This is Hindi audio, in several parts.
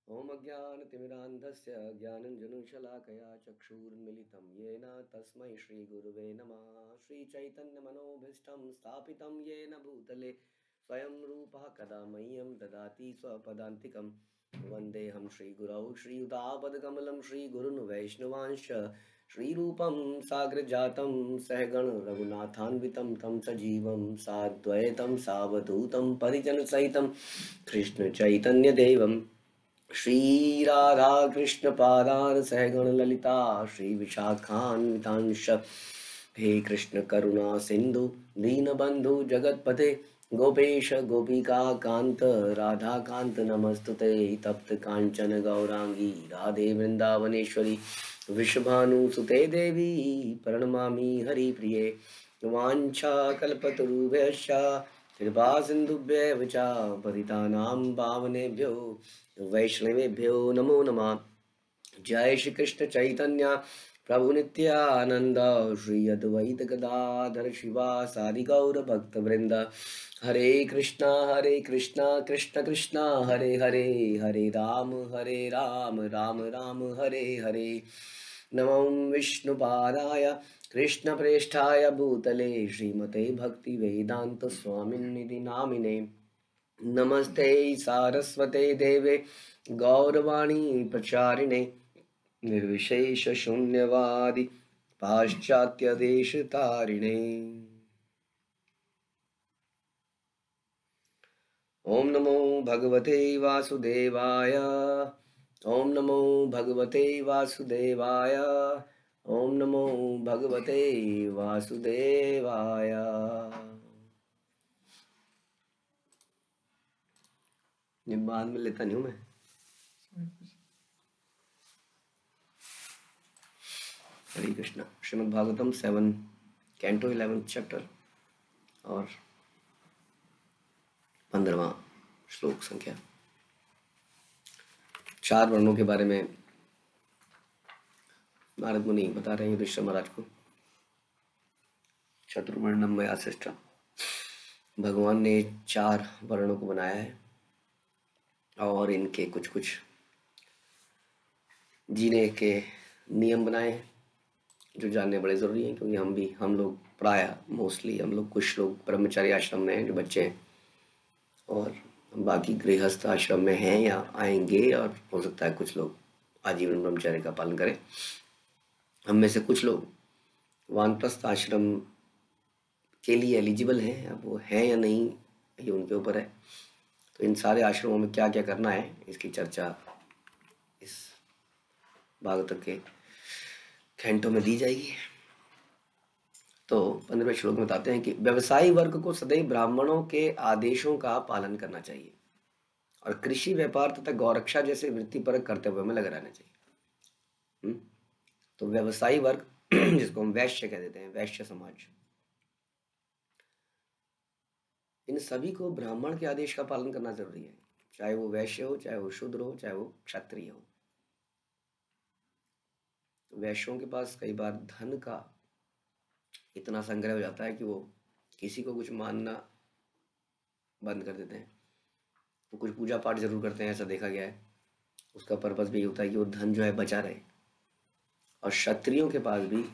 ॐ अज्ञानतिमिरान्धस्य ज्ञानञ्जनशलाकया चक्षुरुन्मिलितं येन तस्मै श्रीगुरुवे नमः। श्रीचैतन्यमनोभीष्टं स्थापितं येन भूतले स्वयं रूपः कदा मह्यं ददाति स्वपदान्तिकं। वन्देऽहं श्रीगुरौ श्रीयुतापदकमलं श्रीगुरुन् वैष्णवांश्च श्रीरूपं साग्रजातं सहगण रघुनाथान्वितं तं सजीवं साद्वैतं सावधूतं परिजनसहितं कृष्णचैतन्यदेवं श्री राधा कृष्ण पादान सहगण ललिता श्री विशाखान्वितांश। हे कृष्ण करुणा सिंधु दीनबंधु जगतपते गोपेश गोपिका कांत राधा कांत नमस्तुते। तप्त कांचन गौरांगी राधे वृंदावनेश्वरी विश्वभानुसुते देवी प्रणमामि हरिप्रिये। वाञ्छाकल्पतरुभ्यश्च कृपा सिन्धुभ्येव च पतितानां पावनेभ्यो वैष्णवेभ्यो नमो नमः। जय श्री कृष्ण चैतन्य प्रभु नित्यानंद श्री अद्वैत गदाधर शिवासादि गौर भक्त वृंद। हरे कृष्णा कृष्ण कृष्णा हरे हरे, हरे राम राम राम हरे हरे। नमो विष्णुपादाय कृष्णप्रेष्ठाय भूतले श्रीमते भक्ति वेदांत स्वामिन्निधि नामिने। नमस्ते सारस्वते देवे गौरवाणी प्रचारिणे निर्विशेष शून्यवादी पाश्चात्य देश तारिणे। ओम नमो भगवते वासुदेवाय, ओम नमो भगवते वासुदेवाय, ओम नमो भगवते वासुदेवाय। ये बाद में लेता नहीं हूँ मैं। हरे कृष्णा। श्रीमद् भागवतम 7 कैंटो 11 चैप्टर और 15वां श्लोक संख्या। 4 वर्णों के बारे में नारद मुनि बता रहे हैं युधिष्ठिर महाराज को। चतुर्वर्णम मया सृष्टा, भगवान ने 4 वर्णों को बनाया है और इनके कुछ कुछ जीने के नियम बनाए हैं जो जानने बड़े ज़रूरी हैं, क्योंकि हम लोग प्राय मोस्टली हम लोग कुछ लोग ब्रह्मचारी आश्रम में हैं जो बच्चे हैं, और बाकी गृहस्थ आश्रम में हैं या आएंगे, और हो सकता है कुछ लोग आजीवन ब्रह्मचर्य का पालन करें। हम में से कुछ लोग वानप्रस्थ आश्रम के लिए एलिजिबल हैं, अब वो हैं या नहीं ये उनके ऊपर है। तो इन सारे आश्रमों में क्या क्या करना है इसकी चर्चा इस भागवत के कैंटो में दी जाएगी। तो 15वें श्लोक में बताते हैं कि व्यवसायी वर्ग को सदैव ब्राह्मणों के आदेशों का पालन करना चाहिए और कृषि व्यापार तथा गौरक्षा जैसे वृत्तिपरक कर्तव्य में लगा रहना चाहिए। तो व्यवसायी वर्ग जिसको हम वैश्य कह देते हैं, वैश्य समाज, इन सभी को ब्राह्मण के आदेश का पालन करना जरूरी है, चाहे वो वैश्य हो, चाहे वो शूद्र हो, चाहे वो क्षत्रिय हो। वैश्यों के पास कई बार धन का इतना संग्रह हो जाता है कि वो किसी को कुछ मानना बंद कर देते हैं। वो कुछ पूजा पाठ जरूर करते हैं, ऐसा देखा गया है। उसका पर्पस भी होता है कि वो धन जो है बचा रहे। और क्षत्रियों के पास भी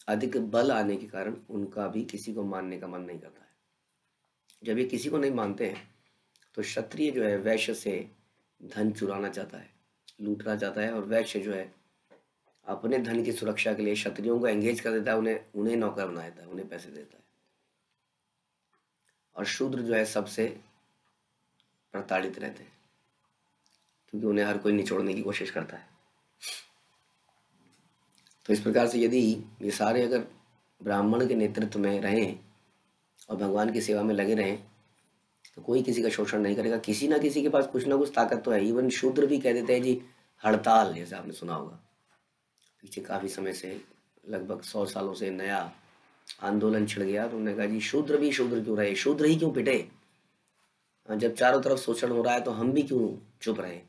अधिक बल आने के कारण उनका भी किसी को मानने का मन नहीं करता है। जब ये किसी को नहीं मानते हैं तो क्षत्रिय जो है वैश्य से धन चुराना चाहता है, लूटना चाहता है, और वैश्य जो है अपने धन की सुरक्षा के लिए क्षत्रियों को एंगेज कर देता है, उन्हें नौकर बना देता है, उन्हें पैसे देता है। और शूद्र जो है सबसे प्रताड़ित रहते हैं, क्योंकि उन्हें हर कोई निचोड़ने की कोशिश करता है। तो इस प्रकार से यदि ये सारे अगर ब्राह्मण के नेतृत्व में रहें और भगवान की सेवा में लगे रहें तो कोई किसी का शोषण नहीं करेगा। किसी ना किसी के पास कुछ ना कुछ ताकत तो है। इवन शूद्र भी कह देते हैं जी हड़ताल, जैसे आपने सुना होगा पीछे काफ़ी समय से, लगभग 100 सालों से नया आंदोलन छिड़ गया। तो उन्होंने कहा जी शूद्र भी शूद्र क्यों रहे, शूद्र ही क्यों पिटे, जब चारों तरफ शोषण हो रहा है तो हम भी क्यों चुप रहे।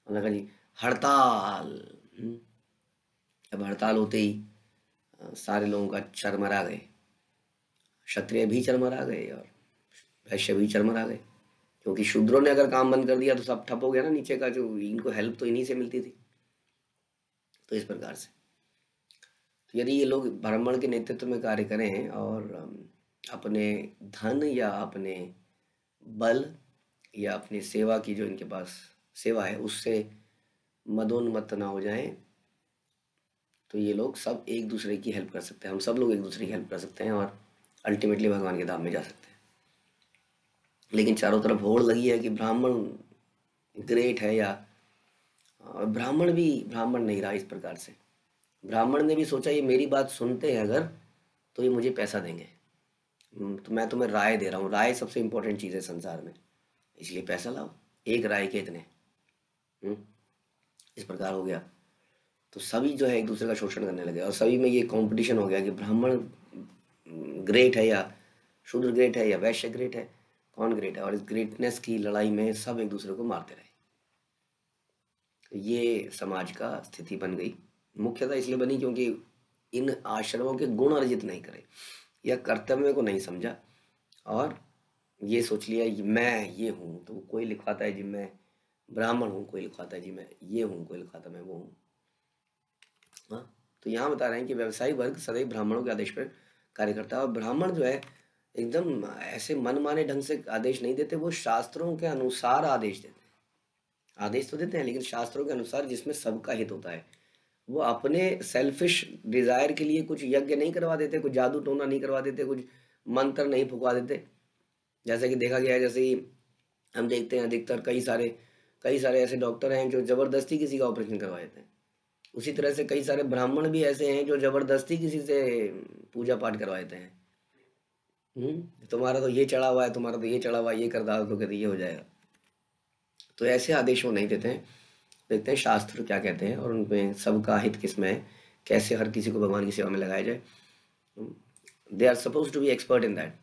उन्होंने कहा जी हड़ताल। अब हड़ताल होते ही सारे लोगों का चरमरा गए, क्षत्रिय भी चरमरा गए और वैश्य भी चरमरा गए। क्योंकि शूद्रों ने अगर काम बंद कर दिया तो सब ठप हो गया ना, नीचे का जो इनको हेल्प तो इन्हीं से मिलती थी। तो इस प्रकार से तो यदि ये लोग ब्राह्मण के नेतृत्व में कार्य करें और अपने धन या अपने बल या अपनी सेवा की जो इनके पास सेवा है उससे मदोन्मत्त ना हो जाएं, तो ये लोग सब एक दूसरे की हेल्प कर सकते हैं, हम सब लोग एक दूसरे की हेल्प कर सकते हैं और अल्टीमेटली भगवान के धाम में जा सकते हैं। लेकिन चारों तरफ होड़ लगी है कि ब्राह्मण ग्रेट है, या ब्राह्मण भी ब्राह्मण नहीं रहा इस प्रकार से। ब्राह्मण ने भी सोचा ये मेरी बात सुनते हैं अगर तो ये मुझे पैसा देंगे, तो मैं तुम्हें राय दे रहा हूँ, राय सबसे इंपॉर्टेंट चीज़ है संसार में, इसलिए पैसा लाओ, एक राय के इतने। इस प्रकार हो गया। तो सभी जो है एक दूसरे का शोषण करने लगे और सभी में ये कंपटीशन हो गया कि ब्राह्मण ग्रेट है या शूद्र ग्रेट है या वैश्य ग्रेट है, कौन ग्रेट है। और इस ग्रेटनेस की लड़ाई में सब एक दूसरे को मारते रहे। तो ये समाज का स्थिति बन गई। मुख्यतः इसलिए बनी क्योंकि इन आश्रमों के गुण अर्जित नहीं करे या कर्तव्य को नहीं समझा और ये सोच लिया मैं ये हूँ, तो कोई लिखवाता है जी मैं ब्राह्मण हूँ, कोई लिखवाता है जी मैं ये हूँ, कोई लिखवाता मैं वो हूँ। हाँ, तो यहाँ बता रहे हैं कि व्यवसायी वर्ग सदैव ब्राह्मणों के आदेश पर कार्य करता है और ब्राह्मण जो है एकदम ऐसे मनमाने ढंग से आदेश नहीं देते, वो शास्त्रों के अनुसार आदेश देते हैं। आदेश तो देते हैं लेकिन शास्त्रों के अनुसार, जिसमें सबका हित होता है। वो अपने सेल्फिश डिजायर के लिए कुछ यज्ञ नहीं करवा देते, कुछ जादू टोना नहीं करवा देते, कुछ मंत्र नहीं फुकवा देते। जैसे कि देखा गया है, जैसे ही हम देखते हैं अधिकतर कई सारे ऐसे डॉक्टर हैं जो जबरदस्ती किसी का ऑपरेशन करवा देते हैं। उसी तरह से कई सारे ब्राह्मण भी ऐसे हैं जो जबरदस्ती किसी से पूजा पाठ करवा देते हैं। तुम्हारा तो ये चढ़ा हुआ है, तुम्हारा तो ये चढ़ा हुआ है, ये कर डालो तो कहते ये हो जाएगा। तो ऐसे आदेश वो नहीं देते हैं, देखते हैं शास्त्र क्या कहते हैं और उनमें सबका हित किसमें है, कैसे हर किसी को भगवान की सेवा में लगाया जाए। They are suppose to be expert in that.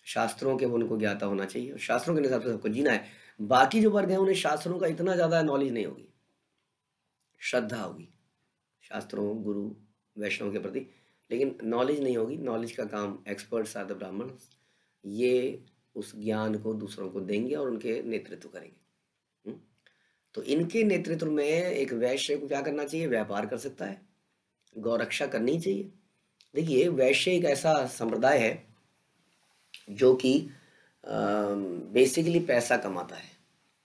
शास्त्रों के उनको ज्ञाता होना चाहिए और शास्त्रों के हिसाब से सबको जीना है। बाकी जो वर्ग है उन्हें शास्त्रों का इतना ज़्यादा नॉलेज नहीं होगी, श्रद्धा होगी शास्त्रों गुरु वैष्णव के प्रति, लेकिन नॉलेज नहीं होगी। नॉलेज का काम एक्सपर्ट्स आर द ब्राह्मण, ये उस ज्ञान को दूसरों को देंगे और उनके नेतृत्व करेंगे। तो इनके नेतृत्व में एक वैश्य को क्या करना चाहिए, व्यापार कर सकता है, गौरक्षा करनी चाहिए। देखिए वैश्य एक ऐसा संप्रदाय है जो कि बेसिकली पैसा कमाता है,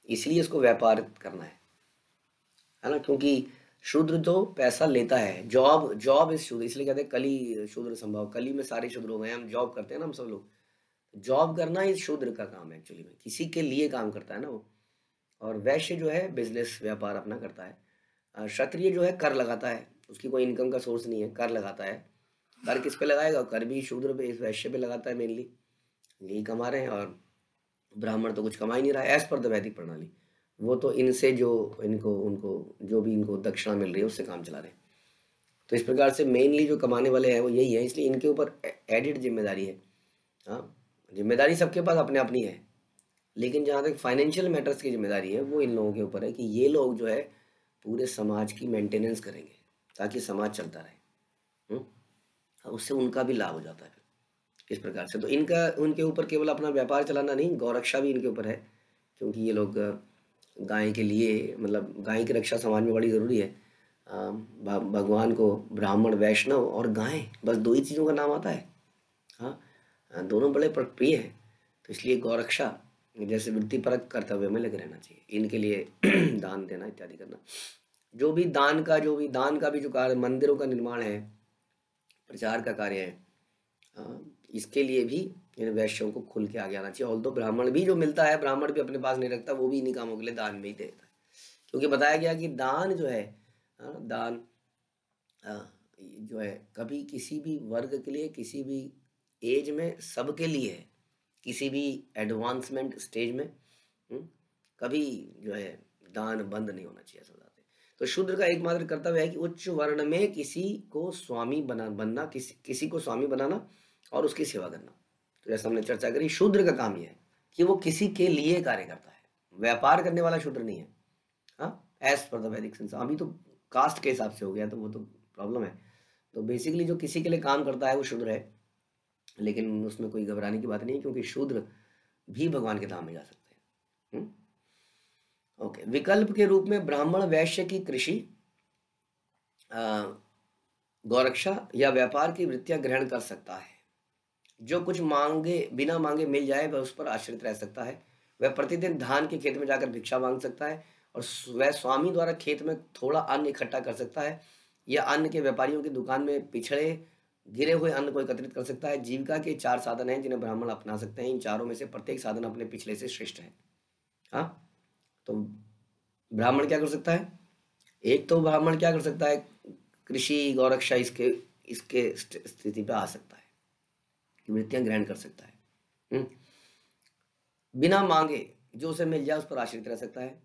इसलिए इसको व्यापार करना है ना। क्योंकि शूद्र तो पैसा लेता है, जॉब इज शूद्र, इसलिए कहते हैं कली शूद्र संभव। कली में सारे शूद्र हो गए, हम जॉब करते हैं ना, हम सब लोग जॉब करना इस शूद्र का काम है एक्चुअली में, किसी के लिए काम करता है ना वो। और वैश्य जो है बिजनेस व्यापार अपना करता है। क्षत्रिय जो है कर लगाता है, उसकी कोई इनकम का सोर्स नहीं है, कर लगाता है। कर किस पे लगाएगा, कर भी शूद्र पे, इस वैश्य पे लगाता है मेनली, यही कमा रहे हैं। और ब्राह्मण तो कुछ कमा ही नहीं रहा है एज पर द वैदिक प्रणाली, वो तो इनसे जो इनको उनको जो भी इनको दक्षिणा मिल रही है उससे काम चला रहे हैं। तो इस प्रकार से मेनली जो कमाने वाले हैं वो यही है, इसलिए इनके ऊपर एडिड जिम्मेदारी है। हाँ, जिम्मेदारी सबके पास अपने अपनी है, लेकिन जहाँ तक फाइनेंशियल मैटर्स की जिम्मेदारी है वो इन लोगों के ऊपर है कि ये लोग जो है पूरे समाज की मेंटेनेंस करेंगे ताकि समाज चलता रहे। उससे उनका भी लाभ हो जाता है इस प्रकार से। तो इनका उनके ऊपर केवल अपना व्यापार चलाना नहीं, गौरक्षा भी इनके ऊपर है, क्योंकि ये लोग गाय के लिए, मतलब गाय की रक्षा समाज में बड़ी ज़रूरी है। भगवान को ब्राह्मण, वैष्णव और गाय, बस दो ही चीज़ों का नाम आता है। हाँ, दोनों बड़े प्रिय हैं, तो इसलिए गौरक्षा जैसे वृत्तिपरक कर्तव्य में लगे रहना चाहिए। इनके लिए दान देना इत्यादि करना, जो भी दान का भी जो कार्य, मंदिरों का निर्माण है, प्रचार का कार्य है, इसके लिए भी इन वैश्यों को खुल के आगे आना चाहिए। ऑल्दो ब्राह्मण भी जो मिलता है, ब्राह्मण भी अपने पास नहीं रखता, वो भी इन्हीं कामों के लिए दान में ही देता है। क्योंकि बताया गया कि दान जो है, दान जो है कभी किसी भी वर्ग के लिए, किसी भी एज में, सबके लिए है, किसी भी एडवांसमेंट स्टेज में कभी जो है दान बंद नहीं होना चाहिए, ऐसा बताते हैं। तो शूद्र का एकमात्र कर्तव्य है कि उच्च वर्ण में किसी को स्वामी बनना, किसी को स्वामी बनाना और उसकी सेवा करना। तो जैसे हमने चर्चा करी, शूद्र का काम यह है कि वो किसी के लिए कार्य करता है, व्यापार करने वाला शूद्र नहीं है। हाँ, एज पर द वैदिक सेंस। अभी तो कास्ट के हिसाब से हो गया तो वो तो प्रॉब्लम है। तो बेसिकली जो किसी के लिए काम करता है वो शूद्र है, लेकिन उसमें कोई घबराने की बात नहीं है, क्योंकि शूद्र भी भगवान के धाम में जा सकते हैं। ओके, विकल्प के रूप में ब्राह्मण वैश्य की कृषि, गौरक्षा या व्यापार की वृत्तियां ग्रहण कर सकता है। जो कुछ मांगे बिना मांगे मिल जाए वह उस पर आश्रित रह सकता है। वह प्रतिदिन धान के खेत में जाकर भिक्षा मांग सकता है और वह स्वामी द्वारा खेत में थोड़ा अन्न इकट्ठा कर सकता है या अन्न के व्यापारियों की दुकान में पिछड़े गिरे हुए अन्न को एकत्रित कर सकता है। जीविका के 4 साधन हैं जिन्हें ब्राह्मण अपना सकते हैं। इन चारों में से प्रत्येक साधन अपने पिछले से श्रेष्ठ है। हाँ, तो ब्राह्मण क्या कर सकता है? एक तो ब्राह्मण क्या कर सकता है? कृषि, गौरक्षा, इसके इसके स्थिति पे आ सकता है कि वृत्तियां ग्रहण कर सकता है। बिना मांगे जो उसे मिल जाए उस पर आश्रित रह सकता है।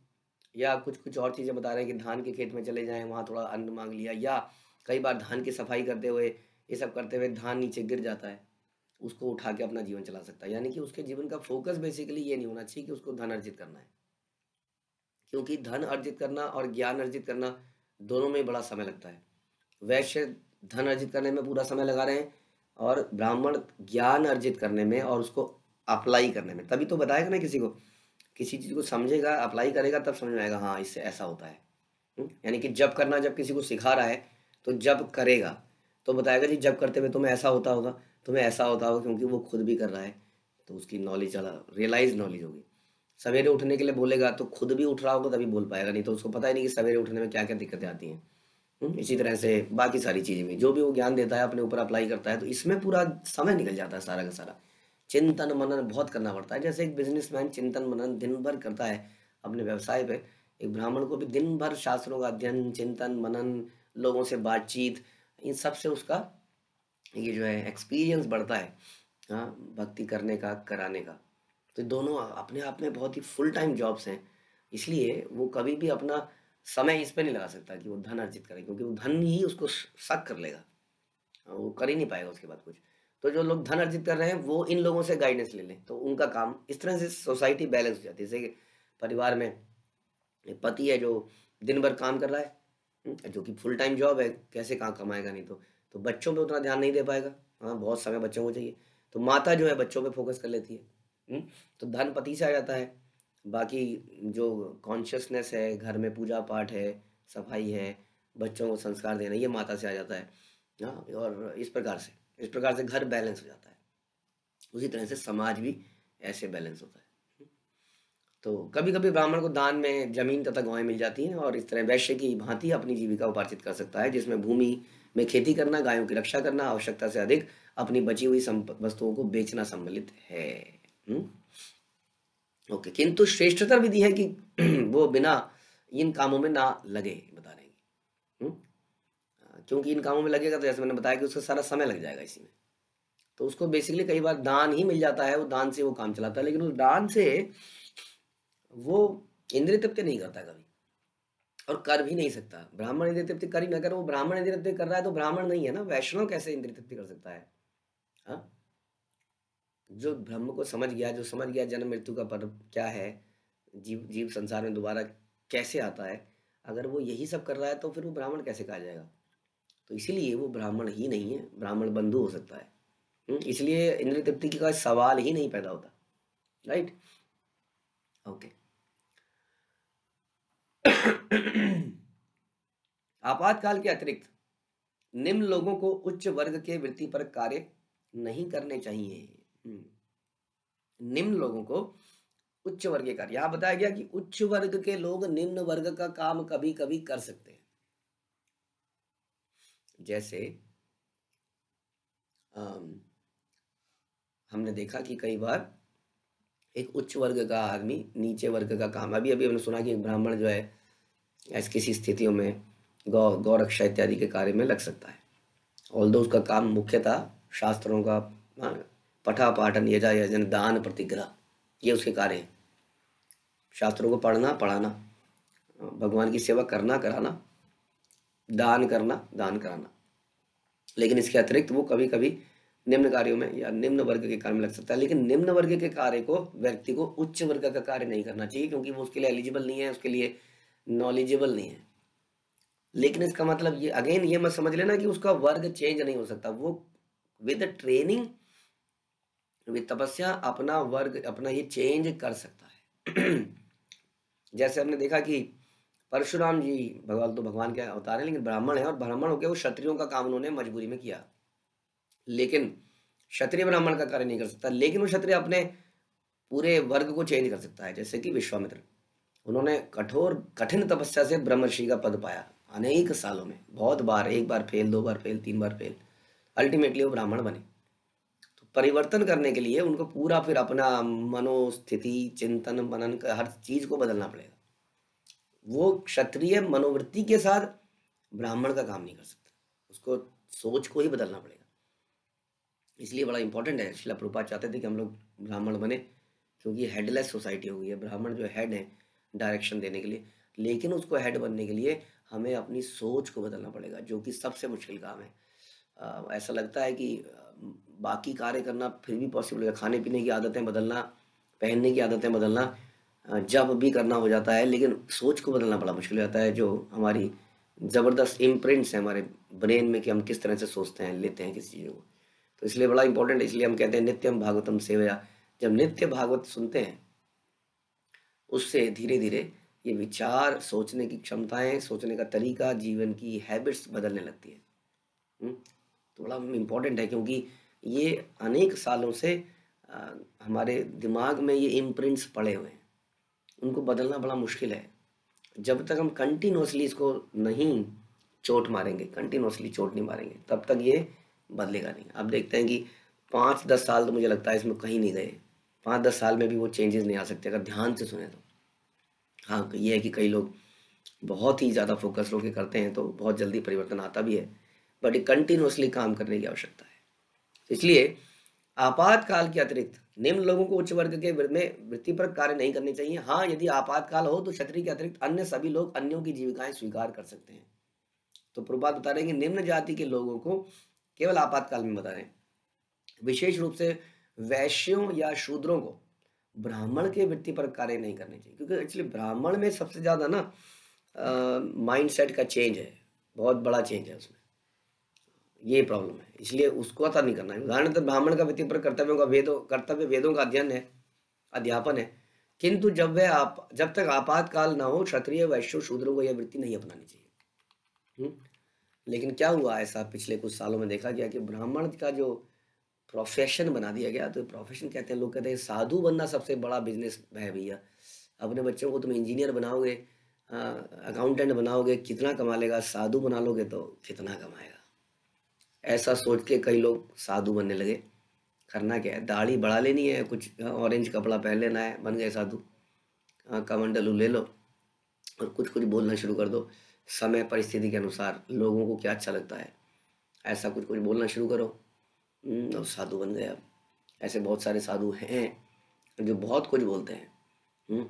या कुछ कुछ और चीज़ें बता रहे हैं कि धान के खेत में चले जाएं, वहाँ थोड़ा अन्न मांग लिया, या कई बार धान की सफाई करते हुए, ये सब करते हुए धान नीचे गिर जाता है, उसको उठा के अपना जीवन चला सकता है। यानी कि उसके जीवन का फोकस बेसिकली ये नहीं होना चाहिए कि उसको धन अर्जित करना है, क्योंकि धन अर्जित करना और ज्ञान अर्जित करना दोनों में बड़ा समय लगता है। वैश्य धन अर्जित करने में पूरा समय लगा रहे हैं और ब्राह्मण ज्ञान अर्जित करने में और उसको अप्लाई करने में। तभी तो बताएगा ना किसी को, किसी चीज़ को समझेगा, अप्लाई करेगा, तब समझ में आएगा हाँ इससे ऐसा होता है। यानी कि जब करना, जब किसी को सिखा रहा है तो जब करेगा तो बताएगा जी जब करते हुए तुम्हें ऐसा होता होगा, तुम्हें ऐसा होता होगा, क्योंकि वो खुद भी कर रहा है तो उसकी नॉलेज रियलाइज नॉलेज होगी। सवेरे उठने के लिए बोलेगा तो खुद भी उठ रहा होगा तभी बोल पाएगा, नहीं तो उसको पता ही नहीं कि सवेरे उठने में क्या क्या दिक्कतें आती हैं। इसी तरह से बाकी सारी चीज़ें भी जो भी वो ज्ञान देता है अपने ऊपर अप्लाई करता है, तो इसमें पूरा समय निकल जाता है सारा का सारा। चिंतन मनन बहुत करना पड़ता है। जैसे एक बिजनेसमैन चिंतन मनन दिन भर करता है अपने व्यवसाय पे, एक ब्राह्मण को भी दिन भर शास्त्रों का अध्ययन, चिंतन मनन, लोगों से बातचीत, इन सब से उसका ये जो है एक्सपीरियंस बढ़ता है, हाँ, भक्ति करने का, कराने का। तो दोनों अपने आप में बहुत ही फुल टाइम जॉब्स हैं। इसलिए वो कभी भी अपना समय इस पे नहीं लगा सकता कि वो धन अर्जित करे, क्योंकि वो धन ही उसको शक कर लेगा, वो कर ही नहीं पाएगा उसके बाद कुछ। तो जो लोग धन अर्जित कर रहे हैं वो इन लोगों से गाइडेंस ले लें तो उनका काम इस तरह से सोसाइटी बैलेंस हो जाती है। जैसे कि परिवार में एक पति है जो दिन भर काम कर रहा है, जो कि फुल टाइम जॉब है, कैसे कहाँ कमाएगा, नहीं तो बच्चों पे उतना ध्यान नहीं दे पाएगा। हाँ, बहुत समय बच्चों को चाहिए, तो माता जो है बच्चों पे फोकस कर लेती है। तो धन पति से आ जाता है, बाकी जो कॉन्शियसनेस है, घर में पूजा पाठ है, सफाई है, बच्चों को संस्कार देना, ये माता से आ जाता है। हाँ, और इस प्रकार से घर बैलेंस हो जाता है। उसी तरह से समाज भी ऐसे बैलेंस होता है। तो कभी कभी ब्राह्मण को दान में जमीन तथा गायें मिल जाती हैं और इस तरह वैश्य की भांति अपनी जीविका उपार्जित कर सकता है, जिसमें भूमि में खेती करना, गायों की रक्षा करना, आवश्यकता से अधिक अपनी बची हुई वस्तुओं को बेचना सम्मिलित है। ओके, किंतु श्रेष्ठतर विधि है कि वो बिना इन कामों में ना लगे, बता रहे हैं। क्योंकि इन कामों में लगेगा तो जैसे मैंने बताया कि उसका सारा समय लग जाएगा इसी में। तो उसको बेसिकली कई बार दान ही मिल जाता है, वो दान से वो काम चलाता है, लेकिन उस दान से वो इंद्रिय तृप्ति नहीं करता कभी और कर भी नहीं सकता। ब्राह्मण इंद्रिय तृप्ति कर ही ना कर, वो ब्राह्मण इंद्रिय तृप्ति कर रहा है तो ब्राह्मण नहीं है ना, वैष्णव कैसे इंद्रिय तृप्ति कर सकता है? हाँ, जो ब्रह्म को समझ गया, जो समझ गया जन्म मृत्यु का पर्व क्या है, जीव जीव संसार में दोबारा कैसे आता है, अगर वो यही सब कर रहा है तो फिर वो ब्राह्मण कैसे कहा जाएगा? तो इसीलिए वो ब्राह्मण ही नहीं है, ब्राह्मण बंधु हो सकता है। इसलिए इंद्रिय तृप्ति का सवाल ही नहीं पैदा होता। Right, okay. आपातकाल के अतिरिक्त निम्न लोगों को उच्च वर्ग के वृत्ति पर कार्य नहीं करने चाहिए। निम्न लोगों को उच्च वर्ग के कार्य, यहां बताया गया कि उच्च वर्ग के लोग निम्न वर्ग का काम कभी कभी कर सकते हैं। जैसे हमने देखा कि कई बार एक उच्च वर्ग का आदमी नीचे वर्ग का काम, अभी अभी हमने सुना कि एक ब्राह्मण जो है ऐसी किसी स्थितियों में गौरक्षा इत्यादि के कार्य में लग सकता है। ऑल्दो उसका काम मुख्यतः शास्त्रों का पठा पाठन, यजा यजन, दान प्रतिग्रह, ये उसके कार्य हैं। शास्त्रों को पढ़ना, पढ़ाना, भगवान की सेवा करना, कराना, दान करना, दान कराना। लेकिन इसके अतिरिक्त वो कभी कभी निम्न कार्यों में या निम्न वर्ग के कार्य में लग सकता है। लेकिन निम्न वर्ग के कार्य को व्यक्ति को उच्च वर्ग का कार्य नहीं करना चाहिए, क्योंकि वो उसके लिए एलिजिबल नहीं है, उसके लिए नॉलेजेबल नहीं है। लेकिन इसका मतलब ये अगेन ये मत समझ लेना कि उसका वर्ग चेंज नहीं हो सकता। वो विद ट्रेनिंग, विद तपस्या अपना वर्ग अपना ये चेंज कर सकता है। जैसे हमने देखा कि परशुराम जी भगवान तो भगवान के अवतार हैं, लेकिन ब्राह्मण है, और ब्राह्मण होकर वो क्षत्रियों का काम उन्होंने मजबूरी में किया। लेकिन क्षत्रिय ब्राह्मण का कार्य नहीं कर सकता, लेकिन वो क्षत्रिय अपने पूरे वर्ग को चेंज कर सकता है। जैसे कि विश्वामित्र, उन्होंने कठोर कठिन तपस्या से ब्रह्मर्षि का पद पाया, अनेक सालों में, बहुत बार, एक बार फेल, दो बार फेल, तीन बार फेल, अल्टीमेटली वो ब्राह्मण बने। तो परिवर्तन करने के लिए उनको पूरा फिर अपना मनोस्थिति, चिंतन मनन का हर चीज को बदलना पड़ेगा। वो क्षत्रिय मनोवृत्ति के साथ ब्राह्मण का काम नहीं कर सकता, उसको सोच को ही बदलना पड़ेगा। इसलिए बड़ा इंपॉर्टेंट है, श्रील प्रभुपाद चाहते थे कि हम लोग ब्राह्मण बने, क्योंकि हेडलेस सोसाइटी हो गई है। ब्राह्मण जो हेड है डायरेक्शन देने के लिए, लेकिन उसको हेड बनने के लिए हमें अपनी सोच को बदलना पड़ेगा, जो कि सबसे मुश्किल काम है। ऐसा लगता है कि बाकी कार्य करना फिर भी पॉसिबल है, खाने पीने की आदतें बदलना, पहनने की आदतें बदलना जब भी करना हो जाता है, लेकिन सोच को बदलना बड़ा मुश्किल हो जाता है। जो हमारी ज़बरदस्त इम्प्रिंट्स हैं हमारे ब्रेन में कि हम किस तरह से सोचते हैं, लेते हैं किसी चीज़ को, तो इसलिए बड़ा इंपॉर्टेंट है। इसलिए हम कहते हैं नित्यम भागवतम सेवया। जब नित्य भागवत सुनते हैं, उससे धीरे धीरे ये विचार, सोचने की क्षमताएं, सोचने का तरीका, जीवन की हैबिट्स बदलने लगती है। तो बड़ा इम्पोर्टेंट है, क्योंकि ये अनेक सालों से हमारे दिमाग में ये इम्प्रिंट्स पड़े हुए हैं, उनको बदलना बड़ा मुश्किल है। जब तक हम कंटिन्यूसली इसको नहीं चोट मारेंगे, कंटिन्यूसली चोट नहीं मारेंगे, तब तक ये बदलेगा नहीं। अब देखते हैं कि 5-10 साल तो मुझे लगता है इसमें कहीं नहीं गए, 5-10 साल में भी वो चेंजेस नहीं आ सकते अगर ध्यान से सुने तो। हाँ, ये है कि कई लोग बहुत ही ज़्यादा फोकस होकर करते हैं तो बहुत जल्दी परिवर्तन आता भी है, बट कंटिन्यूसली काम करने की आवश्यकता है। इसलिए आपातकाल के अतिरिक्त निम्न लोगों को उच्च वर्ग के में वृत्तिपरक कार्य नहीं करने चाहिए। हाँ, यदि आपातकाल हो तो क्षत्रिय के अतिरिक्त अन्य सभी लोग अन्यों की जीविकाएं स्वीकार कर सकते हैं। तो प्रभुपाद बता रहे हैं कि निम्न जाति के लोगों को केवल आपातकाल में बता रहे हैं, विशेष रूप से वैश्यों या शूद्रों को ब्राह्मण के वृत्तिपरक कार्य नहीं करने चाहिए, क्योंकि एक्चुअली ब्राह्मण में सबसे ज़्यादा ना माइंडसेट का चेंज है, बहुत बड़ा चेंज है उसमें, ये प्रॉब्लम है। इसलिए उसको अता नहीं करना है। उदाहरण ब्राह्मण का वृत्तिपरक कर्तव्य वेदों का अध्ययन है, अध्यापन है, किंतु जब तक आपातकाल ना हो, क्षत्रिय वैश्य शूद्रों को यह वृत्ति नहीं अपनानी चाहिए। लेकिन क्या हुआ, ऐसा पिछले कुछ सालों में देखा गया कि ब्राह्मण का जो प्रोफेशन बना दिया गया, तो प्रोफेशन कहते हैं, लोग कहते हैं साधु बनना सबसे बड़ा बिजनेस है भैया। अपने बच्चों को तुम इंजीनियर बनाओगे, अकाउंटेंट बनाओगे, कितना कमा लेगा, साधु बना लोगे तो कितना कमाएगा। ऐसा सोच के कई लोग साधु बनने लगे। करना क्या है, दाढ़ी बढ़ा लेनी है, कुछ ऑरेंज कपड़ा पहन लेना है, बन गए साधु। कमंडलू ले लो और कुछ कुछ बोलना शुरू कर दो, समय परिस्थिति के अनुसार लोगों को क्या अच्छा लगता है ऐसा कुछ कुछ बोलना शुरू करो, और साधु बन गए। अब ऐसे बहुत सारे साधु हैं जो बहुत कुछ बोलते हैं,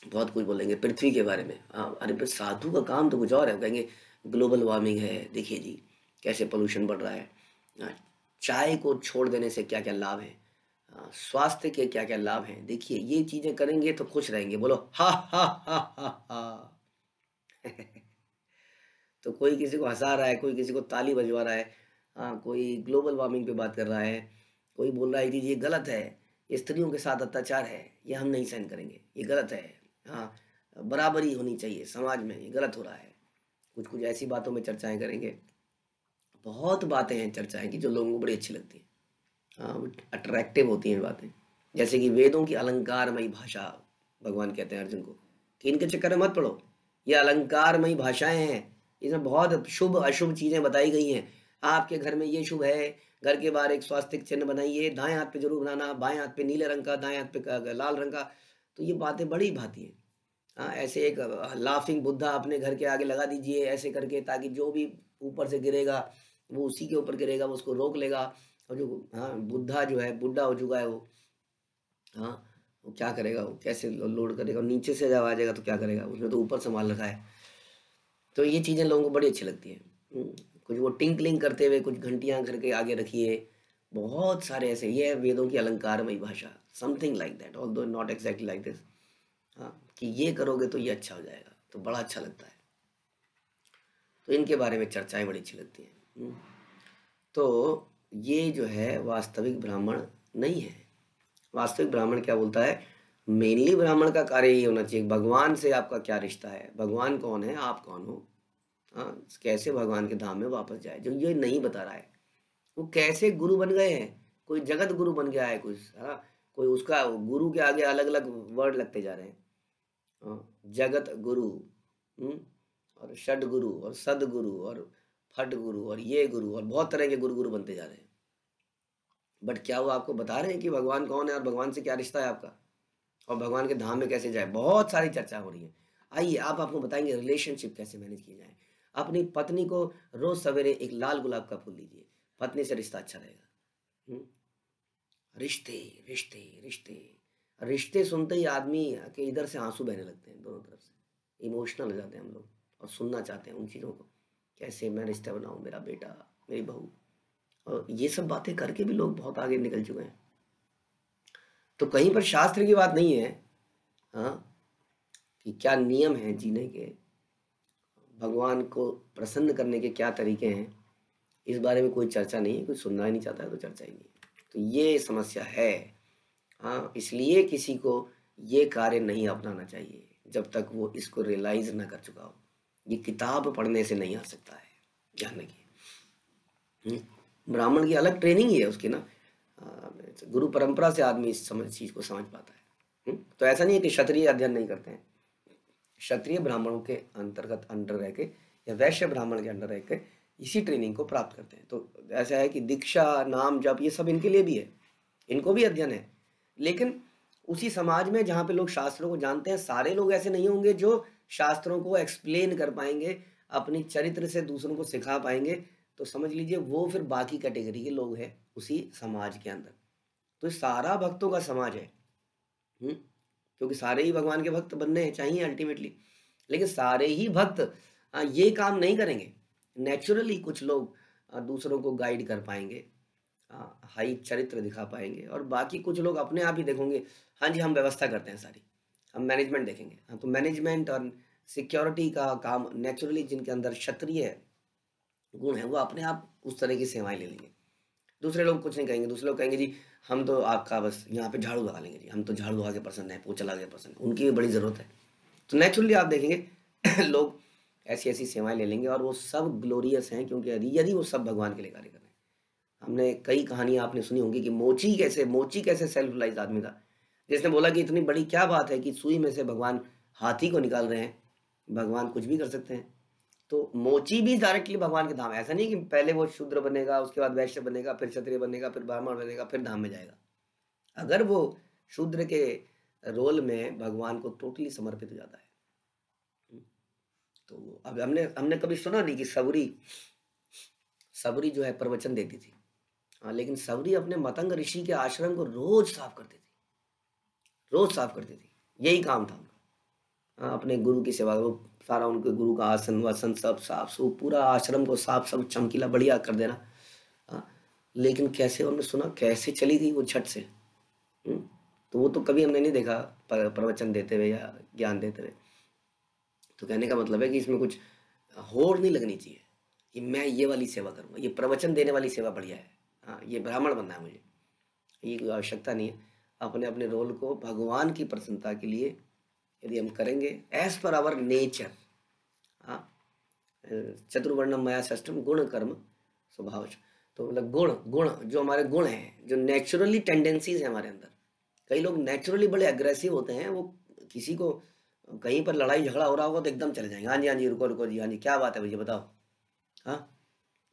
बहुत कुछ बोलेंगे पृथ्वी के बारे में। अरे पर साधु का काम तो कुछ और है, कहेंगे ग्लोबल वार्मिंग है, देखिए जी कैसे पोल्यूशन बढ़ रहा है, चाय को छोड़ देने से क्या क्या लाभ है, स्वास्थ्य के क्या क्या लाभ हैं, देखिए ये चीजें करेंगे तो खुश रहेंगे, बोलो हा हा हा हा हा। तो कोई किसी को हंसा रहा है, कोई किसी को ताली बजवा रहा है, कोई ग्लोबल वार्मिंग पे बात कर रहा है, कोई बोल रहा है कि ये गलत है, ये स्त्रियों के साथ अत्याचार है, ये हम नहीं सहन करेंगे, ये गलत है, हाँ बराबरी होनी चाहिए समाज में, ये गलत हो रहा है। कुछ कुछ ऐसी बातों में चर्चाएं करेंगे। बहुत बातें हैं, चर्चाएं की जो लोगों को बड़ी अच्छी लगती है, हाँ अट्रैक्टिव होती हैं बातें। जैसे कि वेदों की अलंकारमयी भाषा, भगवान कहते हैं अर्जुन को कि इनके चक्कर में मत पड़ो, ये अलंकारमयी भाषाएं हैं, इसमें बहुत शुभ अशुभ चीजें बताई गई हैं। आपके घर में ये शुभ है, घर के बाहर एक स्वास्तिक चिन्ह बनाइए, दाएं हाथ पे जरूर बनाना, बाएं हाथ पे नीले रंग का, दाएं हाथ पे लाल रंग का। तो ये बातें बड़ी भाती हैं। हाँ, ऐसे एक लाफिंग बुद्धा अपने घर के आगे लगा दीजिए ऐसे करके, ताकि जो भी ऊपर से गिरेगा वो उसी के ऊपर गिरेगा, वो उसको रोक लेगा। और जो बुद्धा जो है, बुढ़ा हो चुका है वो, वो क्या करेगा, वो कैसे लोड करेगा, नीचे से जब आ जाएगा तो क्या करेगा, उसने तो ऊपर संभाल रखा है। तो ये चीज़ें लोगों को बड़ी अच्छी लगती हैं। कुछ वो टिंकलिंग करते हुए कुछ घंटियां घर के आगे रखिए, बहुत सारे ऐसे, ये है वेदों की अलंकारमयी भाषा, something like that, although not exactly like this, कि ये करोगे तो ये अच्छा हो जाएगा, तो बड़ा अच्छा लगता है। तो इनके बारे में चर्चाएं बड़ी अच्छी लगती हैं। तो ये जो है वास्तविक ब्राह्मण नहीं है। वास्तविक ब्राह्मण क्या बोलता है, मेनली ब्राह्मण का कार्य ये होना चाहिए, भगवान से आपका क्या रिश्ता है, भगवान कौन है, आप कौन हो, हाँ, कैसे भगवान के धाम में वापस जाए, जो ये नहीं बता रहा है। वो कैसे गुरु बन गए हैं, कोई जगत गुरु बन गया है कुछ, हाँ, कोई उसका गुरु के आगे अलग अलग वर्ड लगते जा रहे हैं, हाँ, जगत गुरु, और षड गुरु और सदगुरु और फट गुरु और ये गुरु और बहुत तरह के गुरु गुरु बनते जा रहे हैं। बट क्या वो आपको बता रहे हैं कि भगवान कौन है और भगवान से क्या रिश्ता है आपका, और भगवान के धाम में कैसे जाए। बहुत सारी चर्चा हो रही है। आइए आप आपको बताएंगे रिलेशनशिप कैसे मैनेज किए जाए। अपनी पत्नी को रोज सवेरे एक लाल गुलाब का फूल दीजिए, पत्नी से रिश्ता अच्छा रहेगा। रिश्ते रिश्ते रिश्ते रिश्ते सुनते ही आदमी के इधर से आंसू बहने लगते हैं, दोनों तरफ से इमोशनल हो जाते हैं हम लोग और सुनना चाहते हैं उन चीज़ों को, कैसे मैं रिश्ते बनाऊं, मेरा बेटा, मेरी बहू, और ये सब बातें करके भी लोग बहुत आगे निकल चुके हैं। तो कहीं पर शास्त्र की बात नहीं है, हाँ, कि क्या नियम है जीने के, भगवान को प्रसन्न करने के क्या तरीके हैं, इस बारे में कोई चर्चा नहीं है। कोई सुनना ही नहीं चाहता है तो चर्चा ही नहीं है। तो ये समस्या है, हाँ, इसलिए किसी को ये कार्य नहीं अपनाना चाहिए जब तक वो इसको रियलाइज ना कर चुका हो। ये किताब पढ़ने से नहीं आ सकता है, ध्यान रखिए। ब्राह्मण की अलग ट्रेनिंग ही है उसकी ना, गुरु परंपरा से आदमी इस चीज को समझ पाता है। तो ऐसा नहीं है कि क्षत्रिय अध्ययन नहीं करते हैं, क्षत्रिय ब्राह्मणों के अंतर्गत अंडर रह के या वैश्य ब्राह्मण के अंडर रह के इसी ट्रेनिंग को प्राप्त करते हैं। तो ऐसा है कि दीक्षा, नाम, जप, ये सब इनके लिए भी है, इनको भी अध्ययन है। लेकिन उसी समाज में जहाँ पे लोग शास्त्रों को जानते हैं, सारे लोग ऐसे नहीं होंगे जो शास्त्रों को एक्सप्लेन कर पाएंगे, अपनी चरित्र से दूसरों को सिखा पाएंगे। तो समझ लीजिए वो फिर बाकी कैटेगरी के लोग हैं उसी समाज के अंदर। तो सारा भक्तों का समाज है, क्योंकि सारे ही भगवान के भक्त बनने चाहिए अल्टीमेटली। लेकिन सारे ही भक्त ये काम नहीं करेंगे। नेचुरली कुछ लोग दूसरों को गाइड कर पाएंगे, हाई चरित्र दिखा पाएंगे, और बाकी कुछ लोग अपने आप ही देखोगे, हाँ जी हम व्यवस्था करते हैं सारी, हम मैनेजमेंट देखेंगे। हाँ, तो मैनेजमेंट और सिक्योरिटी का काम नेचुरली जिनके अंदर क्षत्रिय गुण है वो अपने आप उस तरह की सेवाएं ले लेंगे। दूसरे लोग कुछ नहीं कहेंगे, दूसरे लोग कहेंगे जी हम तो आपका बस यहाँ पे झाड़ू लगा लेंगे जी, हम तो झाड़ू लगा के पसंद है, पोछा लगा के पसंद है, उनकी भी बड़ी ज़रूरत है। तो नेचुरली आप देखेंगे लोग ऐसी ऐसी सेवाएं ले लेंगे और वो सब ग्लोरियस हैं, क्योंकि यदि वो सब भगवान के लिए कार्य कर रहे हैं। हमने कई कहानियां आपने सुनी होंगी कि मोची कैसे सेल्फ रिलाइज आदमी था, जिसने बोला कि इतनी बड़ी क्या बात है कि सुई में से भगवान हाथी को निकाल रहे हैं, भगवान कुछ भी कर सकते हैं। तो मोची भी डायरेक्टली भगवान के धाम, ऐसा नहीं कि पहले वो शूद्र बनेगा, उसके बाद वैश्य बनेगा, फिर क्षत्रिय बनेगा, फिर ब्राह्मण बनेगा, फिर धाम में जाएगा। अगर वो शूद्र के रोल में भगवान को टोटली समर्पित हो जाता है। तो अब हमने कभी सुना नहीं कि सबरी जो है प्रवचन देती थी, लेकिन सबरी अपने मतंग ऋषि के आश्रम को रोज साफ करती थी, यही काम था उनका। अपने गुरु की सेवा, वो सारा उनके गुरु का आसन वासन सब साफ, सब पूरा आश्रम को साफ, सब चमकीला बढ़िया कर देना। लेकिन कैसे हमने सुना कैसे चली थी वो झट से। तो वो तो कभी हमने नहीं देखा प्रवचन देते हुए या ज्ञान देते हुए। तो कहने का मतलब है कि इसमें कुछ होड़ नहीं लगनी चाहिए कि मैं ये वाली सेवा करूँगा, ये प्रवचन देने वाली सेवा बढ़िया है, हाँ ये ब्राह्मण बनना है मुझे, ये कोई आवश्यकता नहीं है। अपने अपने रोल को भगवान की प्रसन्नता के लिए यदि हम करेंगे एज पर आवर नेचर, हाँ, चतुर्वर्णम मया षष्ठम गुण कर्म स्वभाव, तो मतलब गुण जो हमारे गुण हैं, जो नेचुरली टेंडेंसीज हैं हमारे अंदर। कई लोग नेचुरली बड़े अग्रेसिव होते हैं, वो किसी को कहीं पर लड़ाई झगड़ा हो रहा होगा तो एकदम चले जाएंगे, हाँ जी रुको जी, हाँ जी क्या बात है भैया बताओ, हाँ।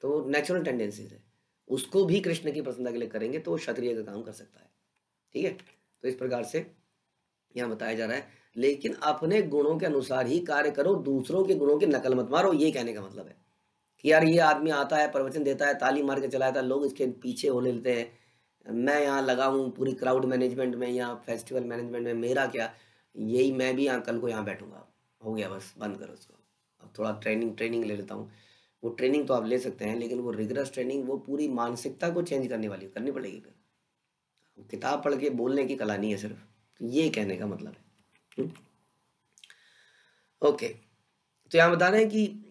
तो नेचुरल टेंडेंसीज है, उसको भी कृष्ण की प्रसन्नता के लिए करेंगे तो वो क्षत्रिय का काम कर सकता है, ठीक है। तो इस प्रकार से यहाँ बताया जा रहा है, लेकिन अपने गुणों के अनुसार ही कार्य करो, दूसरों के गुणों की नकल मत मारो। ये कहने का मतलब है कि यार ये आदमी आता है, प्रवचन देता है, ताली मार के चला जाता है, लोग इसके पीछे हो लेते हैं, मैं यहाँ लगा हूँ पूरी क्राउड मैनेजमेंट में या फेस्टिवल मैनेजमेंट में, मेरा क्या, यही मैं भी यहाँ कल को यहाँ बैठूंगा, हो गया बस बंद करो उसको, अब थोड़ा ट्रेनिंग ले लेता हूँ। वो ट्रेनिंग तो आप ले सकते हैं, लेकिन वो रिगरस ट्रेनिंग वो पूरी मानसिकता को चेंज करने वाली करनी पड़ेगी। फिर किताब पढ़ के बोलने की कला नहीं है सिर्फ, तो ये कहने का मतलब है। ओके, तो यहाँ बता रहे हैं कि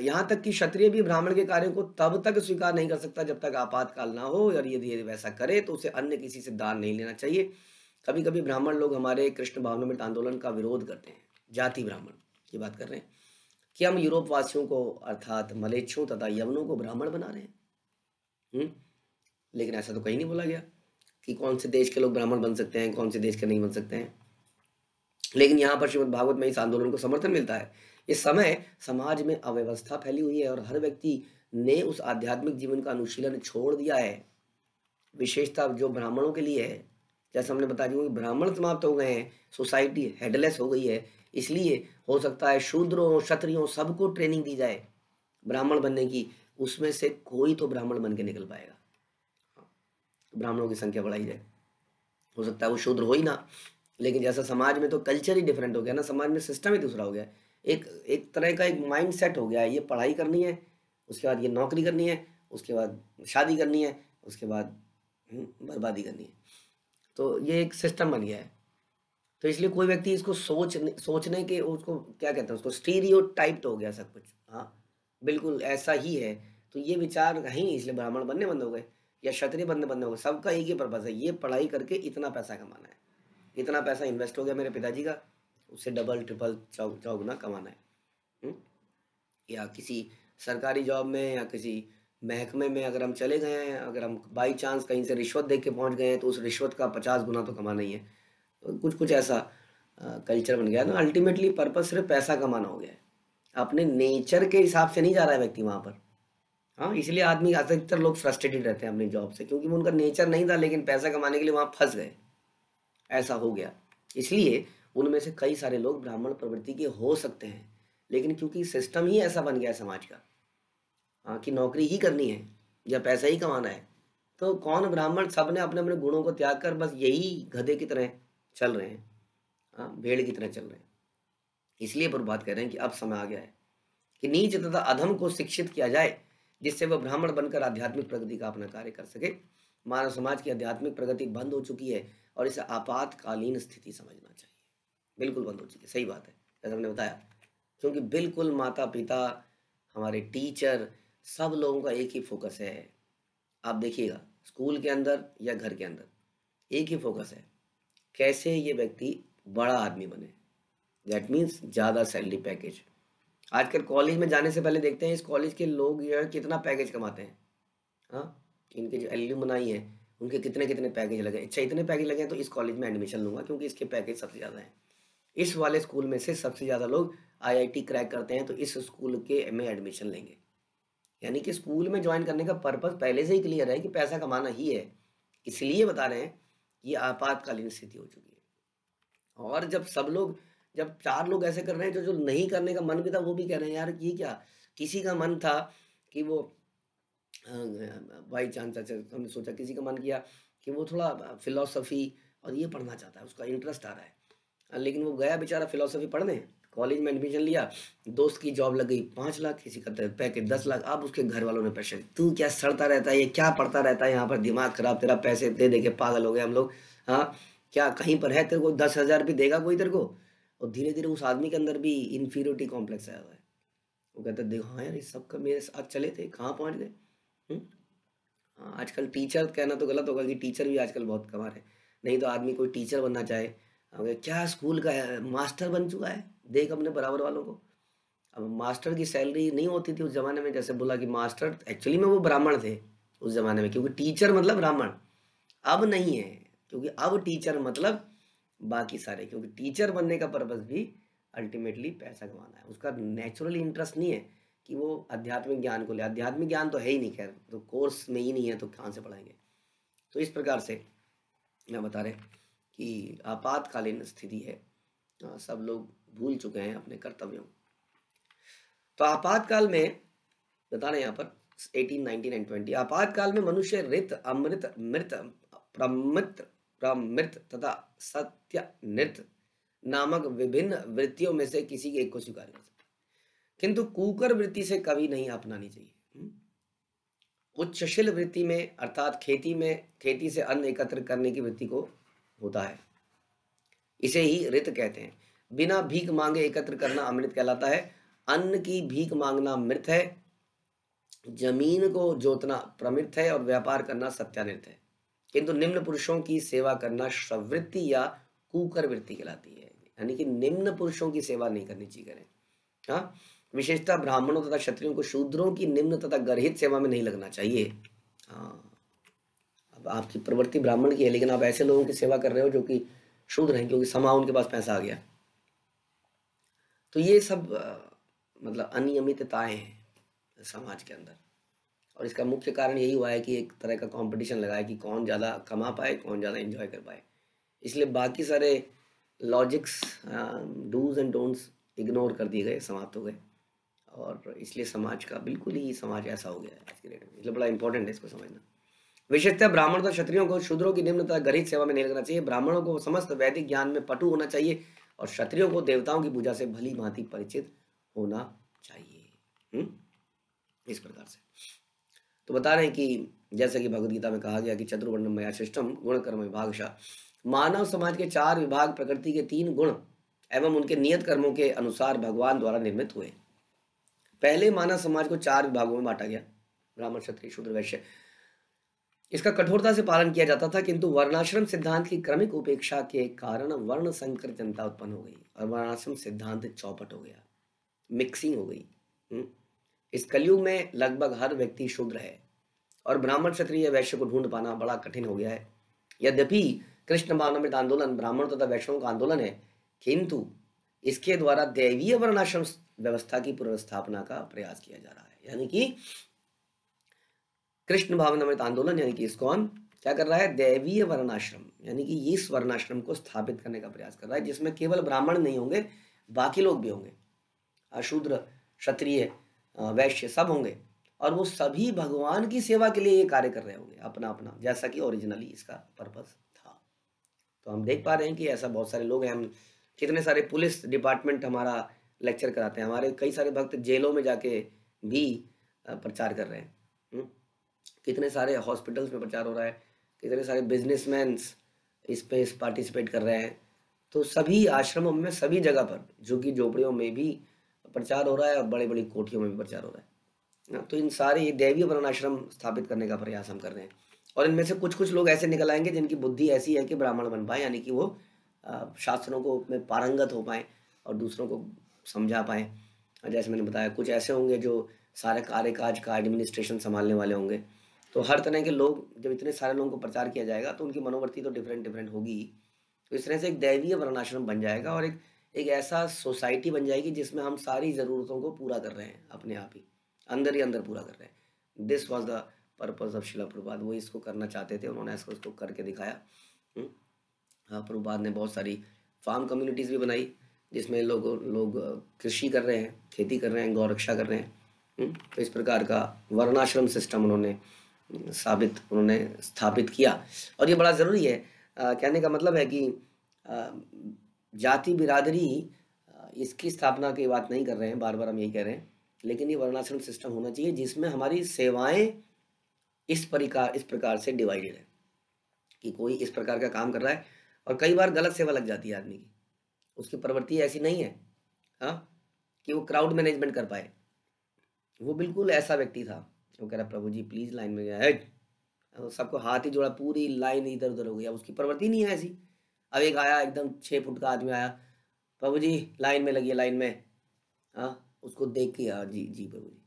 यहाँ तक कि क्षत्रिय भी ब्राह्मण के कार्यों को तब तक स्वीकार नहीं कर सकता जब तक आपातकाल ना हो, और यदि वैसा करे तो उसे अन्य किसी से दान नहीं लेना चाहिए। कभी कभी ब्राह्मण लोग हमारे कृष्ण भावनामृत आंदोलन का विरोध करते हैं, जाति ब्राह्मण की बात कर रहे हैं, कि हम यूरोप वासियों को अर्थात मलेच्छों तथा यवनों को ब्राह्मण बना रहे हैं। लेकिन ऐसा तो कहीं नहीं बोला गया कि कौन से देश के लोग ब्राह्मण बन सकते हैं, कौन से देश के नहीं बन सकते हैं। लेकिन यहाँ पर श्रीमद् भागवत में इस आंदोलन को समर्थन मिलता है। इस समय समाज में अव्यवस्था फैली हुई है और हर व्यक्ति ने उस आध्यात्मिक जीवन का अनुशीलन छोड़ दिया है। विशेषता जो ब्राह्मणों के लिए है, जैसे हमने बता दिया, ब्राह्मण समाप्त हो गए हैं, सोसाइटी हेडलेस हो गई है, इसलिए हो सकता है शूद्रों क्षत्रियों सबको ट्रेनिंग दी जाए ब्राह्मण बनने की, उसमें से कोई तो ब्राह्मण बन के निकल पाएगा। ब्राह्मणों की संख्या बढ़ाई जाए, हो सकता है वो शूद्र हो ही ना, लेकिन जैसा समाज में तो कल्चर ही डिफरेंट हो गया ना, समाज में सिस्टम ही दूसरा हो गया, एक तरह का एक माइंड सेट हो गया है, ये पढ़ाई करनी है, उसके बाद ये नौकरी करनी है, उसके बाद शादी करनी है, उसके बाद बर्बादी करनी है। तो ये एक सिस्टम बन गया है। तो इसलिए कोई व्यक्ति इसको सोचने के, उसको क्या कहते हैं, उसको स्टीरियोटाइप्ड हो गया सब कुछ। हाँ बिल्कुल ऐसा ही है। तो ये विचार है, इसलिए ब्राह्मण बनने बंद हो गए या क्षत्रिय बनने बंद हो गए। सबका एक ही पर्पस है, ये पढ़ाई करके इतना पैसा कमाना है, इतना पैसा इन्वेस्ट हो गया मेरे पिताजी का, उससे डबल ट्रिपल चौगुना कमाना है। या किसी सरकारी जॉब में या किसी महकमे में अगर हम चले गए हैं, अगर हम बाई चांस कहीं से रिश्वत दे के पहुँच गए हैं, तो उस रिश्वत का 50 गुना तो कमाना ही है। तो कुछ ऐसा कल्चर बन गया ना। अल्टीमेटली पर्पस सिर्फ पैसा कमाना हो गया है, अपने नेचर के हिसाब से नहीं जा रहा है व्यक्ति वहाँ पर। हाँ, इसलिए आदमी अधिकतर लोग फ्रस्ट्रेटेड रहते हैं अपनी जॉब से, क्योंकि वो उनका नेचर नहीं था, लेकिन पैसा कमाने के लिए वहाँ फंस गए, ऐसा हो गया। इसलिए उनमें से कई सारे लोग ब्राह्मण प्रवृत्ति के हो सकते हैं, लेकिन क्योंकि सिस्टम ही ऐसा बन गया है समाज का, हाँ, कि नौकरी ही करनी है या पैसा ही कमाना है, तो कौन ब्राह्मण, सब ने अपने अपने गुणों को त्याग कर बस यही गधे की तरह चल रहे हैं, हाँ, भेड़ की तरह चल रहे हैं। इसलिए प्रभात कह रहे हैं कि अब समय आ गया है कि नीच तथा अधम को शिक्षित किया जाए, जिससे वह ब्राह्मण बनकर आध्यात्मिक प्रगति का अपना कार्य कर सके। मानव समाज की आध्यात्मिक प्रगति बंद हो चुकी है और इसे आपातकालीन स्थिति समझना चाहिए। बिल्कुल बंद हो चुकी है, सही बात है, जैसा हमने बताया, क्योंकि बिल्कुल माता पिता, हमारे टीचर, सब लोगों का एक ही फोकस है। आप देखिएगा स्कूल के अंदर या घर के अंदर एक ही फोकस है, कैसे ये व्यक्ति बड़ा आदमी बने, दैट मीन्स ज़्यादा सैलरी पैकेज। आजकल कॉलेज में जाने से पहले देखते हैं इस कॉलेज के लोग यार कितना पैकेज कमाते हैं, हाँ, इनके जो एल्यूमनाई है उनके कितने कितने पैकेज लगे। अच्छा, इतने पैकेज लगे हैं तो इस कॉलेज में एडमिशन लूँगा क्योंकि इसके पैकेज सबसे ज़्यादा हैं। इस वाले स्कूल में से सबसे ज़्यादा लोग आईआईटी क्रैक करते हैं तो इस स्कूल के में एडमिशन लेंगे। यानी कि स्कूल में ज्वाइन करने का पर्पस पहले से ही क्लियर है कि पैसा कमाना ही है। इसलिए बता रहे हैं ये आपातकालीन स्थिति हो चुकी है। और जब 4 लोग ऐसे कर रहे हैं, जो नहीं करने का मन भी था वो भी कह रहे हैं यार ये क्या, किसी का मन था कि वो बाई चांस हमने सोचा, किसी का मन किया कि वो थोड़ा फिलॉसफी और ये पढ़ना चाहता है, उसका इंटरेस्ट आ रहा है, लेकिन वो गया बेचारा फिलॉसफी पढ़ने, कॉलेज में एडमिशन लिया, दोस्त की जॉब लग गई 5 लाख, किसी का पैकेज 10 लाख। अब उसके घर वालों ने प्रेशर, तू क्या सड़ता रहता है, ये क्या पढ़ता रहता है यहाँ पर, दिमाग खराब, तेरा पैसे दे दे के पागल हो गए हम लोग, हाँ, क्या कहीं पर है तेरे को 10,000 भी देगा कोई तेरे को। और धीरे धीरे उस आदमी के अंदर भी इन्फीरियोरिटी कॉम्प्लेक्स आया हुआ है। वो कहता है देखो हाँ यार, इस सब का मेरे साथ चले थे, कहाँ पहुँच गए। हाँ, आजकल टीचर कहना तो गलत होगा कि टीचर भी आजकल बहुत कमा रहे हैं, नहीं तो आदमी कोई टीचर बनना चाहे, अगर क्या स्कूल का है, मास्टर बन चुका है, देख अपने बराबर वालों को। अब मास्टर की सैलरी नहीं होती थी उस ज़माने में, जैसे बोला कि मास्टर एक्चुअली में वो ब्राह्मण थे उस ज़माने में, क्योंकि टीचर मतलब ब्राह्मण। अब नहीं है, क्योंकि अब टीचर मतलब बाकी सारे, क्योंकि टीचर बनने का पर्पस भी अल्टीमेटली पैसा कमाना है। उसका नेचुरली इंटरेस्ट नहीं है कि वो आध्यात्मिक ज्ञान को ले, आध्यात्मिक ज्ञान तो है ही नहीं, खैर तो कोर्स में ही नहीं है तो कहाँ से पढ़ाएंगे। तो इस प्रकार से मैं बता रहे कि आपातकालीन स्थिति है, सब लोग भूल चुके हैं अपने कर्तव्यों। तो आपातकाल में बता रहे हैं यहाँ पर 18, 19 एंड 20, आपातकाल में मनुष्य ऋत, अमृत, मृत, प्रमृत तथा सत्य नृत नामक विभिन्न वृत्तियों में से किसी एक को स्वीकार कर सकता है, किंतु कुकर वृत्ति से कभी नहीं अपनानी चाहिए। उच्चशील वृत्ति में अर्थात खेती से अन्न एकत्र करने की वृत्ति को होता है, इसे ही ऋत कहते हैं। बिना भीख मांगे एकत्र करना अमृत कहलाता है। अन्न की भीख मांगना मृत है, जमीन को जोतना प्रमृत है और व्यापार करना सत्यानृत है। किंतु निम्न पुरुषों की सेवा करना श्रवृत्ति या कुकर वृत्ति कहलाती है। यानी कि निम्न पुरुषों की सेवा नहीं करनी चाहिए करें। हाँ, विशेषतः ब्राह्मणों तथा क्षत्रियों को शूद्रों की निम्न तथा गर्हित सेवा में नहीं लगना चाहिए। हाँ, अब आपकी प्रवृत्ति ब्राह्मण की है, लेकिन आप ऐसे लोगों की सेवा कर रहे हो जो कि शूद्र हैं, क्योंकि समा उनके पास पैसा आ गया। तो ये सब मतलब अनियमितताएं हैं समाज के अंदर, और इसका मुख्य कारण यही हुआ है कि एक तरह का कंपटीशन लगा है कि कौन ज़्यादा कमा पाए, कौन ज़्यादा एंजॉय कर पाए। इसलिए बाकी सारे logics, dos and don'ts ignore कर दिए गए, समाप्त हो गए, और इसलिए समाज का बिल्कुल ही समाज ऐसा हो गया है आज के डेट में। इसलिए बड़ा इंपॉर्टेंट है इसको समझना। विशेषतः ब्राह्मण तथा क्षत्रियों को शूद्रों की निम्न तथा गरित सेवा में नहीं लगना चाहिए। ब्राह्मणों को समस्त वैदिक ज्ञान में पटु होना चाहिए, और क्षत्रियों को देवताओं की पूजा से भली भांति परिचित होना चाहिए। इस प्रकार से तो बता रहे हैं कि जैसा कि भगवद गीता में कहा गया कि चतुर्वर्णम मया सृष्टम गुण कर्म विभागशः। मानव समाज के 4 विभाग प्रकृति के 3 गुण एवं उनके नियत कर्मों के अनुसार भगवान द्वारा निर्मित हुए। पहले मानव समाज को 4 विभागों में बांटा गया, ब्राह्मण क्षत्रिय शूद्र वैश्य। इसका कठोरता से पालन किया जाता था, किंतु वर्णाश्रम सिद्धांत की क्रमिक उपेक्षा के कारण वर्ण संकर जनता उत्पन्न हो गई, और वर्णाश्रम सिद्धांत चौपट हो गया, मिक्सिंग हो गई। इस कलयुग में लगभग हर व्यक्ति शूद्र है, और ब्राह्मण क्षत्रिय वैश्य को ढूंढ पाना बड़ा कठिन हो गया है। यद्यपि कृष्ण भावनामृत आंदोलन ब्राह्मण तथा वैष्णवों का आंदोलन है, किंतु इसके द्वारा दैवीय वर्णाश्रम व्यवस्था की पुनर्स्थापना का प्रयास किया जा रहा है। यानी कि कृष्ण भावनामृत आंदोलन यानी कि इस्कॉन क्या कर रहा है, दैवीय वर्णाश्रम यानी कि इस वर्णाश्रम को स्थापित करने का प्रयास कर रहा है, जिसमें केवल ब्राह्मण नहीं होंगे, बाकी लोग भी होंगे, अशूद्र क्षत्रिय वैश्य सब होंगे, और वो सभी भगवान की सेवा के लिए ये कार्य कर रहे होंगे अपना अपना, जैसा कि ओरिजिनली इसका पर्पस था। तो हम देख पा रहे हैं कि ऐसा बहुत सारे लोग हैं। हम कितने सारे पुलिस डिपार्टमेंट हमारा लेक्चर कराते हैं, हमारे कई सारे भक्त जेलों में जाके भी प्रचार कर रहे हैं। कितने सारे हॉस्पिटल्स में प्रचार हो रहा है, कितने सारे बिजनेसमैन्स इस पे पार्टिसिपेट कर रहे हैं। तो सभी आश्रमों में, सभी जगह पर, जो कि झोपड़ियों में भी प्रचार हो रहा है और बड़ी बड़ी कोठियों में भी प्रचार हो रहा है। तो इन सारे दैवीय वर्णाश्रम स्थापित करने का प्रयास हम कर रहे हैं, और इनमें से कुछ कुछ लोग ऐसे निकल आएंगे जिनकी बुद्धि ऐसी है कि ब्राह्मण बन पाए, यानी कि वो शास्त्रों को में पारंगत हो पाए और दूसरों को समझा पाए। जैसे मैंने बताया, कुछ ऐसे होंगे जो सारे कार्यकाज का एडमिनिस्ट्रेशन संभालने वाले होंगे। तो हर तरह के लोग, जब इतने सारे लोगों को प्रचार किया जाएगा तो उनकी मनोवृत्ति तो डिफरेंट डिफरेंट होगी। तो इस तरह से एक दैवीय वर्णाश्रम बन जाएगा, और एक ऐसा सोसाइटी बन जाएगी जिसमें हम सारी ज़रूरतों को पूरा कर रहे हैं, अपने आप ही अंदर पूरा कर रहे हैं। This was the purpose of शिला प्रभुपाद। वो इसको करना चाहते थे, उन्होंने इसको करके दिखाया। प्रभुपाद ने बहुत सारी फार्म कम्युनिटीज़ भी बनाई, जिसमें लोग कृषि कर रहे हैं, खेती कर रहे हैं, गौ रक्षा कर रहे हैं। तो इस प्रकार का वर्णाश्रम सिस्टम उन्होंने स्थापित किया, और ये बड़ा ज़रूरी है। कहने का मतलब है कि जाति बिरादरी इसकी स्थापना की बात नहीं कर रहे हैं, बार बार हम यही कह रहे हैं, लेकिन ये वर्णाश्रम सिस्टम होना चाहिए जिसमें हमारी सेवाएं इस प्रकार से डिवाइडेड है कि कोई इस प्रकार का काम कर रहा है, और कई बार गलत सेवा लग जाती है आदमी की, उसकी प्रवृत्ति ऐसी नहीं है कि वो क्राउड मैनेजमेंट कर पाए। वो बिल्कुल ऐसा व्यक्ति था, वो कह रहा प्रभु जी प्लीज़ लाइन में गया, सबको हाथ ही जोड़ा, पूरी लाइन इधर उधर हो गई। अब उसकी प्रवृत्ति नहीं है ऐसी। अब एक आया एकदम 6 फुट का आदमी आया, प्रभु जी लाइन में लगिए, लाइन में। उसको देख के जी जी प्रभु जी,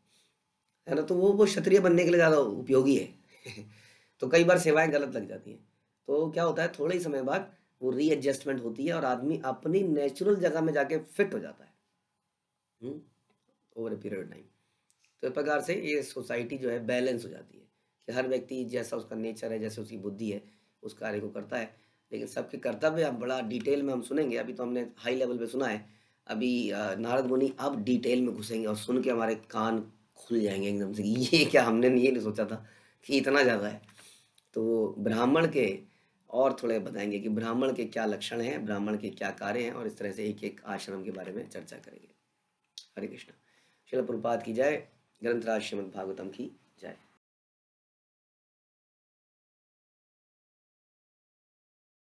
है ना। तो वो क्षत्रिय बनने के लिए ज़्यादा उपयोगी है। तो कई बार सेवाएं गलत लग जाती हैं, तो क्या होता है, थोड़े ही समय बाद वो रीएडजस्टमेंट होती है और आदमी अपनी नेचुरल जगह में जाके फिट हो जाता है over a period of time. तो इस प्रकार से ये सोसाइटी जो है बैलेंस हो जाती है कि हर व्यक्ति जैसा उसका नेचर है, जैसे उसकी बुद्धि है, उस कार्य को करता है। लेकिन सबके कर्तव्य अब बड़ा डिटेल में हम सुनेंगे। अभी तो हमने हाई लेवल पे सुना है, अभी नारद मुनि अब डिटेल में घुसेंगे, और सुन के हमारे कान खुल जाएंगे एकदम से, ये क्या, हमने ये नहीं सोचा था कि इतना ज़्यादा है। तो ब्राह्मण के और थोड़े बताएंगे कि ब्राह्मण के क्या लक्षण हैं, ब्राह्मण के क्या कार्य हैं, और इस तरह से एक एक आश्रम के बारे में चर्चा करेंगे। हरे कृष्ण। श्रील प्रभुपाद की जय। ग्रंथराज श्रीमद् भागवतम की जय।